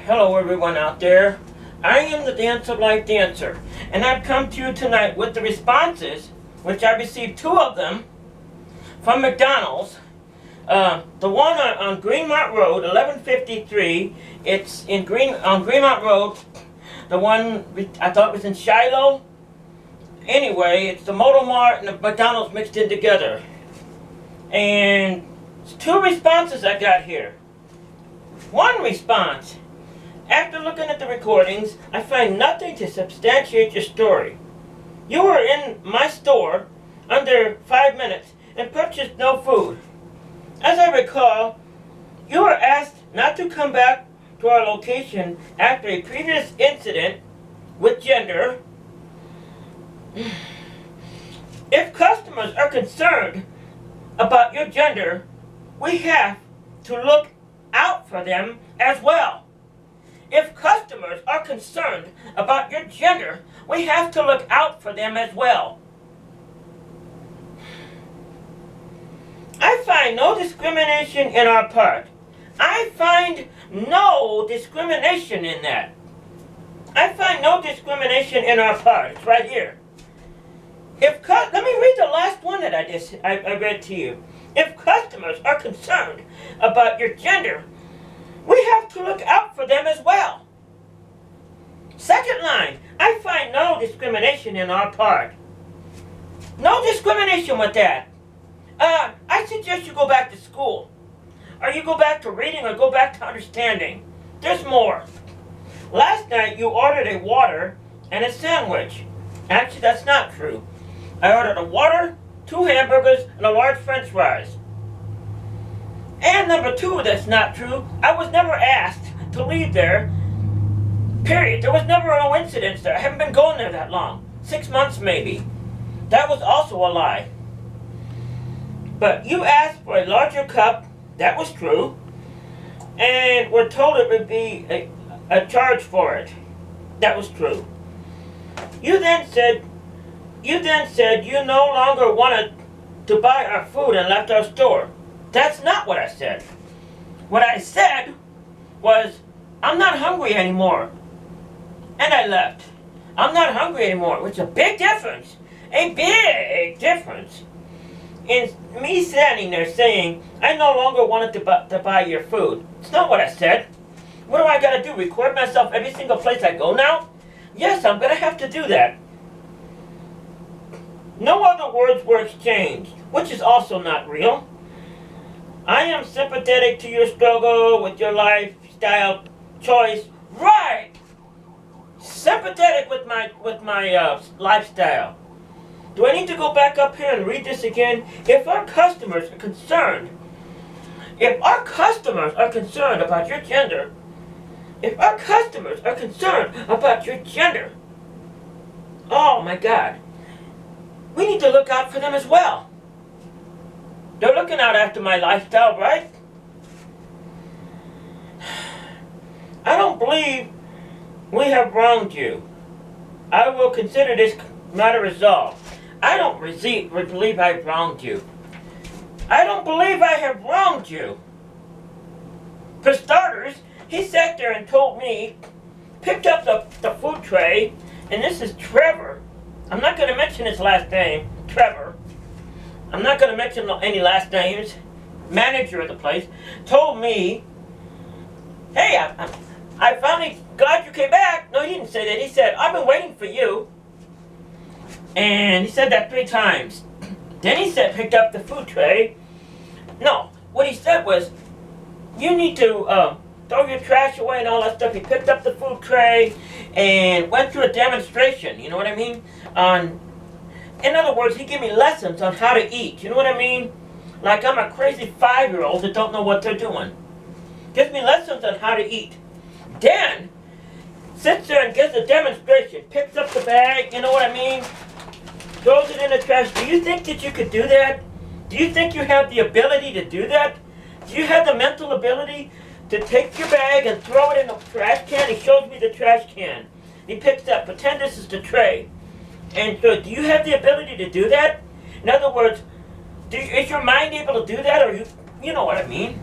Hello everyone out there. I am the Dance of Life dancer, and I've come to you tonight with the responses, which I received 2 of them from McDonald's. The one on Greenmount Road, 1153. It's on Greenmount Road. The one I thought was in Shiloh. Anyway, it's the Moto Mart and the McDonald's mixed in together. And it's 2 responses I got here. One response: after looking at the recordings, I find nothing to substantiate your story. You were in my store under 5 minutes and purchased no food. As I recall, you were asked not to come back to our location after a previous incident with gender. If customers are concerned about your gender, we have to look out for them as well. If customers are concerned about your gender, we have to look out for them as well. I find no discrimination in our part. I find no discrimination in that. I find no discrimination in our part. It's right here. Let me read the last one that I read to you. If customers are concerned about your gender, we have to look out for them as well. Second line, I find no discrimination in our part. No discrimination with that. I suggest you go back to school. Or you go back to reading or go back to understanding. There's more. Last night you ordered a water and a sandwich. Actually, that's not true. I ordered a water, 2 hamburgers, and a large french fries. And number 2, that's not true. I was never asked to leave there. Period. There was never no incidents there. I haven't been going there that long. 6 months maybe. That was also a lie. But you asked for a larger cup. That was true. And we're told it would be a charge for it. That was true. You then said you no longer wanted to buy our food and left our store. That's not what I said. What I said was, I'm not hungry anymore. And I left. I'm not hungry anymore, which is a big difference. A big difference. In me standing there saying, I no longer wanted to buy your food. It's not what I said. What do I gotta do? Record myself every single place I go now? Yes, I'm gonna have to do that. No other words were exchanged, which is also not real. I am sympathetic to your struggle with your lifestyle choice. Right! Sympathetic with my lifestyle. Do I need to go back up here and read this again? If our customers are concerned about your gender, oh my God, we need to look out for them as well. They're looking out after my lifestyle, right? I don't believe we have wronged you. I will consider this matter resolved. I don't believe I've wronged you. I don't believe I have wronged you. For starters, he sat there and told me, picked up the food tray, and this is Trevor. I'm not going to mention his last name, Trevor. I'm not going to mention any last names. Manager of the place told me, hey, I finally glad you came back. No, he didn't say that. He said, I've been waiting for you. And he said that 3 times. Then he said, picked up the food tray. No, what he said was, you need to throw your trash away and all that stuff. He picked up the food tray and went through a demonstration. You know what I mean? In other words, he gave me lessons on how to eat. You know what I mean? Like I'm a crazy 5-year-old that don't know what they're doing. Gives me lessons on how to eat. Then sits there and gives a demonstration. Picks up the bag. You know what I mean? Throws it in the trash. Do you think that you could do that? Do you think you have the ability to do that? Do you have the mental ability to take your bag and throw it in the trash can? He shows me the trash can. He picks up, pretend this is the tray. And so, do you have the ability to do that? In other words, is your mind able to do that? Or you know what I mean?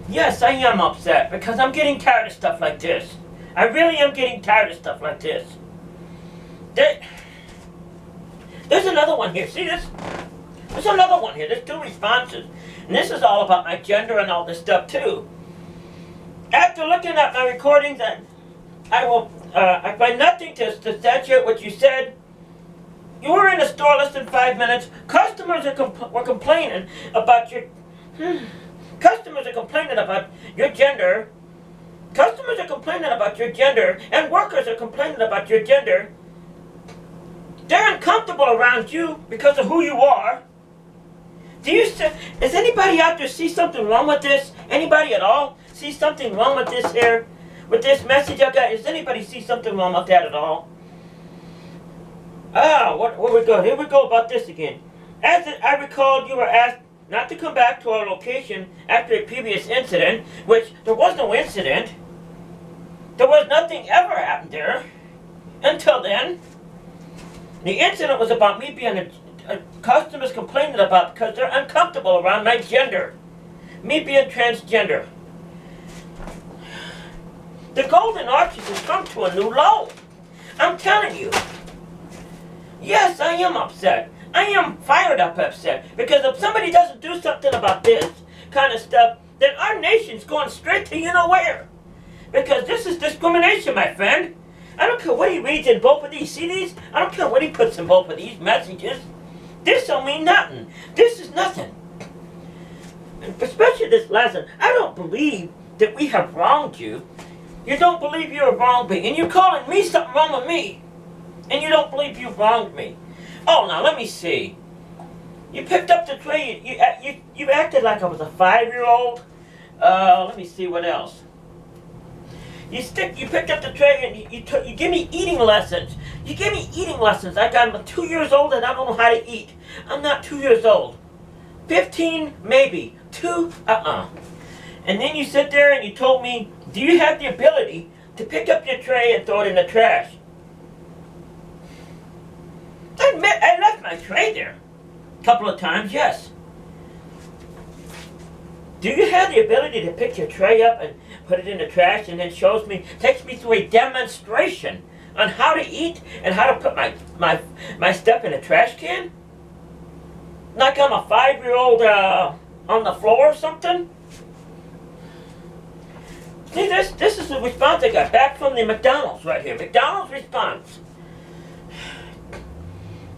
Yes, I am upset because I'm getting tired of stuff like this. I really am getting tired of stuff like this. There's another one here. See this? There's another one here. There's 2 responses. And this is all about my gender and all this stuff too. After looking at my recordings, I find nothing to substantiate what you said. You were in the store less than 5 minutes. Customers were complaining about your... Customers are complaining about your gender. Customers are complaining about your gender, and workers are complaining about your gender. They're uncomfortable around you because of who you are. Does anybody out there see something wrong with this? Anybody at all see something wrong with this here? With this message I got? Does anybody see something wrong with that at all? Where we go? Here we go about this again. As I recalled, you were asked not to come back to our location after a previous incident, which there was no incident. There was nothing ever happened there until then. The incident was about me being a customers complaining about because they're uncomfortable around my gender. Me being transgender. The golden arches has come to a new low. I'm telling you. Yes, I am upset. I am fired up upset. Because if somebody doesn't do something about this kind of stuff, then our nation's going straight to you know where. Because this is discrimination, my friend. I don't care what he reads in both of these. See these? I don't care what he puts in both of these messages. This don't mean nothing. This is nothing. Especially this lesson. I don't believe that we have wronged you. You don't believe you're wronged me. And you're calling me something wrong with me. And you don't believe you've wronged me. Oh, now let me see. You picked up the tray. You acted like I was a 5-year-old. Let me see what else. You picked up the tray and you give me eating lessons. You give me eating lessons. I'm 2 years old and I don't know how to eat. I'm not 2 years old. 15, maybe. 2, And then you sit there and you told me, do you have the ability to pick up your tray and throw it in the trash? I admit, I left my tray there a couple of times, yes. Do you have the ability to pick your tray up and put it in the trash and then takes me through a demonstration on how to eat and how to put my stuff in a trash can? Like I'm a 5-year-old on the floor or something? See, this is the response I got back from the McDonald's right here. McDonald's response.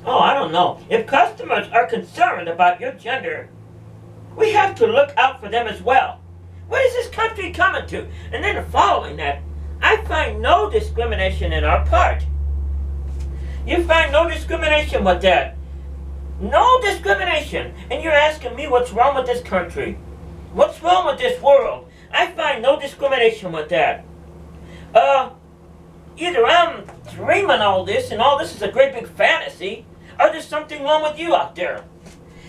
Oh, I don't know. If customers are concerned about your gender, we have to look out for them as well. What is this country coming to? And then following that, I find no discrimination in our part. You find no discrimination with that. No discrimination. And you're asking me what's wrong with this country. What's wrong with this world? I find no discrimination with that. Either I'm dreaming all this and all this is a great big fantasy, or there's something wrong with you out there.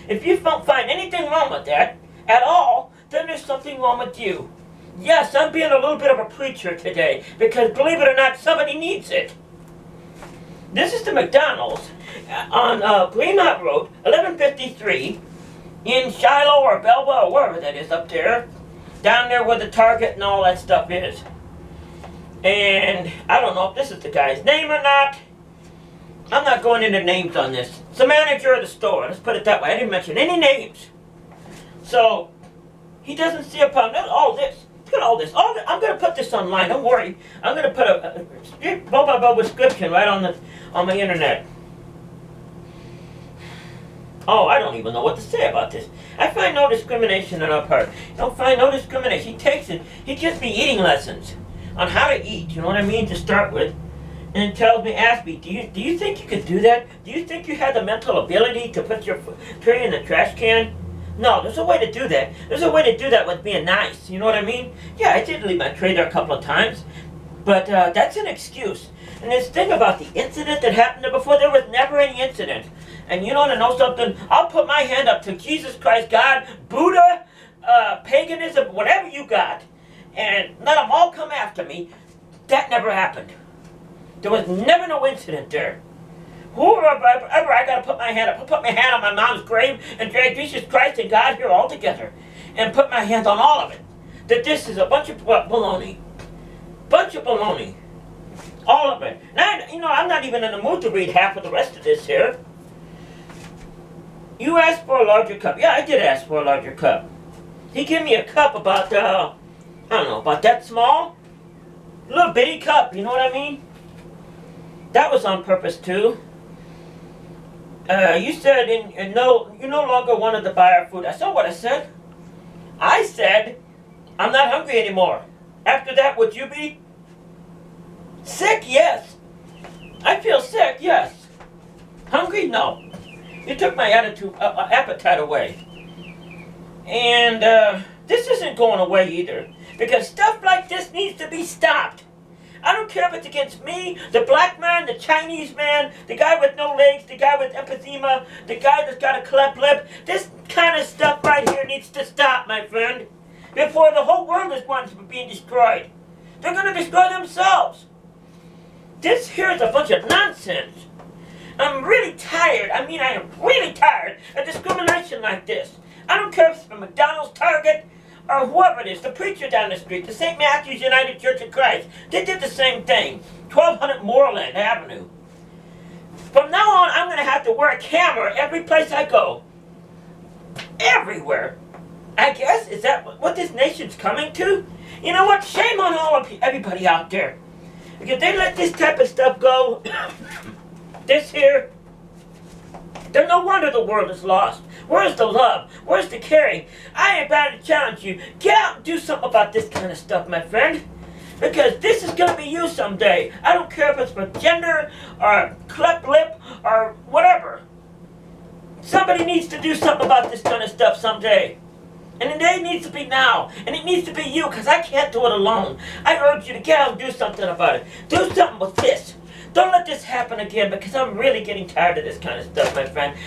If you don't find anything wrong with that at all, then there's something wrong with you. Yes, I'm being a little bit of a preacher today, because believe it or not, somebody needs it. This is the McDonald's on Greenmount Road, 1153, in Shiloh or Belva or wherever that is up there, down there where the Target and all that stuff is. And I don't know if this is the guy's name or not. I'm not going into names on this. It's the manager of the store, let's put it that way. I didn't mention any names. So, he doesn't see a problem. All this. Look at all this. I'm going to put this online, don't worry. I'm going to put a blah description right on my internet. Oh, I don't even know what to say about this. I find no discrimination on our part. I don't find no discrimination. He takes it. He gives me eating lessons on how to eat, you know what I mean, to start with. And asks me, do you think you could do that? Do you think you have the mental ability to put your tray in the trash can? No, there's a way to do that. There's a way to do that with being nice, you know what I mean? Yeah, I did leave my tray there a couple of times, but that's an excuse. And this thing about the incident that happened there before, there was never any incident. And you want to know something? I'll put my hand up to Jesus Christ, God, Buddha, paganism, whatever you got, and let them all come after me. That never happened. There was never no incident there. Whoever I got to put my hand up, I'll put my hand on my mom's grave and drag Jesus Christ and God here all together and put my hand on all of it. that this is a bunch of baloney. Bunch of baloney. All of it. Now, I'm not even in the mood to read half of the rest of this here. You asked for a larger cup. Yeah, I did ask for a larger cup. He gave me a cup about, I don't know, about that small. Little bitty cup, you know what I mean? That was on purpose too. You said you no longer wanted to buy our food. I saw what I said. I said, I'm not hungry anymore. After that, would you be? Sick? Yes. I feel sick? Yes. Hungry? No. You took my appetite away. And this isn't going away either. Because stuff like this needs to be stopped. I don't care if it's against me, the black man, the Chinese man, the guy with no legs, the guy with emphysema, the guy that's got a cleft lip. This kind of stuff right here needs to stop, my friend. Before the whole world is going to be being destroyed. They're going to destroy themselves. This here is a bunch of nonsense. I'm really tired. I am really tired of discrimination like this. I don't care if it's from Mcdonald's, Target, or whoever it is, the preacher down the street, the St. Matthew's United Church of Christ. They did the same thing. 1200 Moreland Avenue. From now on, I'm going to have to wear a camera every place I go. Everywhere. I guess, is that what this nation's coming to? You know what? Shame on everybody out there. Because they let this type of stuff go. This here. There's no wonder the world is lost. Where's the love? Where's the caring? I am about to challenge you. Get out and do something about this kind of stuff, my friend. Because this is going to be you someday. I don't care if it's for gender or cleft lip or whatever. Somebody needs to do something about this kind of stuff someday. And the day needs to be now. And it needs to be you, because I can't do it alone. I urge you to get out and do something about it. Do something with this. Don't let this happen again, because I'm really getting tired of this kind of stuff, my friend.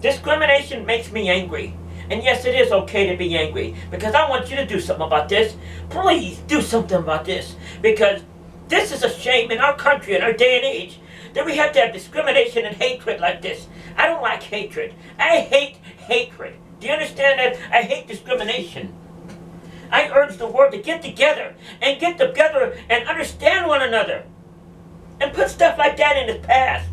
Discrimination makes me angry. And yes, it is okay to be angry, because I want you to do something about this. Please do something about this, because this is a shame in our country, in our day and age, that we have to have discrimination and hatred like this. I don't like hatred. I hate hatred. Do you understand that? I hate discrimination. I urge the world to get together and understand one another and put stuff like that in the past.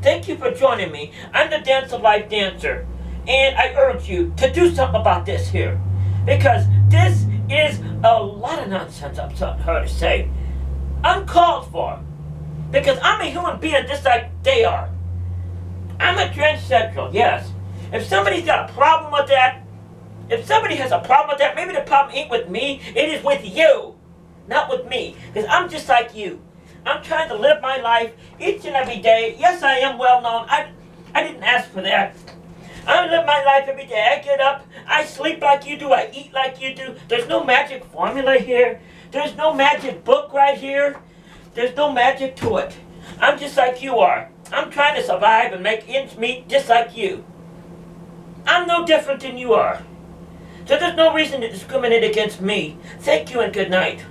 Thank you for joining me. I'm the Dance of Life dancer, and I urge you to do something about this here, because this is a lot of nonsense, I'm sorry to say, uncalled for, because I'm a human being just like they are. I'm a transsexual, yes. If somebody's got a problem with that, if somebody has a problem with that, maybe the problem ain't with me, it is with you, not with me, because I'm just like you. I'm trying to live my life each and every day. Yes, I am well known. I didn't ask for that. I live my life every day. I get up, I sleep like you do, I eat like you do. There's no magic formula here. There's no magic book right here. There's no magic to it. I'm just like you are. I'm trying to survive and make ends meet just like you. I'm no different than you are. So there's no reason to discriminate against me. Thank you and good night.